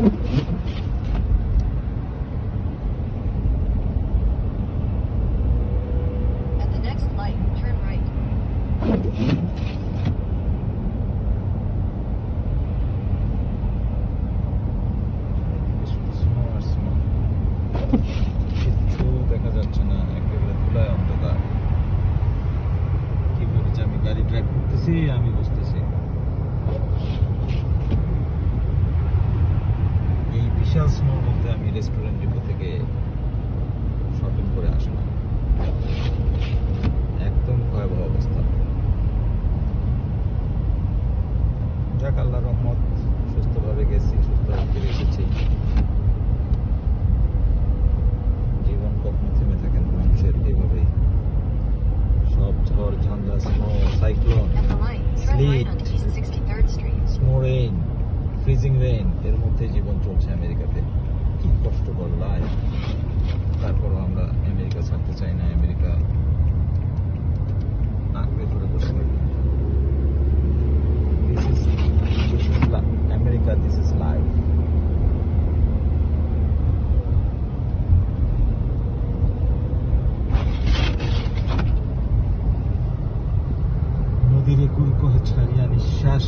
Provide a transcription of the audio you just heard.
At the next light, turn right. কিচ্ছু দেখা যাচ্ছে না, একেবারে ধুলায় অন্ধকার। কি বলছি, আমি গাড়ি ড্রাইভ করতেছি, আমি বুঝতেছি এই বিশাল স্নোর মধ্যে আমি রেস্টুরেন্ট ডিপো থেকে শপিং করে আসলাম। একদম ভয়াবহ অবস্থা। যাক, আল্লাহর রহমত, সুস্থভাবে গেছি, সুস্থভাবে ফিরে এসেছি। জীবন কখনো থেমে থাকে না মানুষের, এইভাবেই সব ঝড় ঝঞ্ঝা, snow, cyclone, At the light, turn right sleet, onto East 63rd Street. Snow rain, freezing rain, এর মধ্যে জীবন চলছে আমেরিকাতে। কি কষ্টকর লাইফ। তারপরও আমরা আমেরিকা ছাড়তে চাই না, আমেরিকা আঁকড়ে ধরে বসে থাকি। This is America, this is life. নদীর কুলকোহ ছাড়িয়া নিঃশ্বাস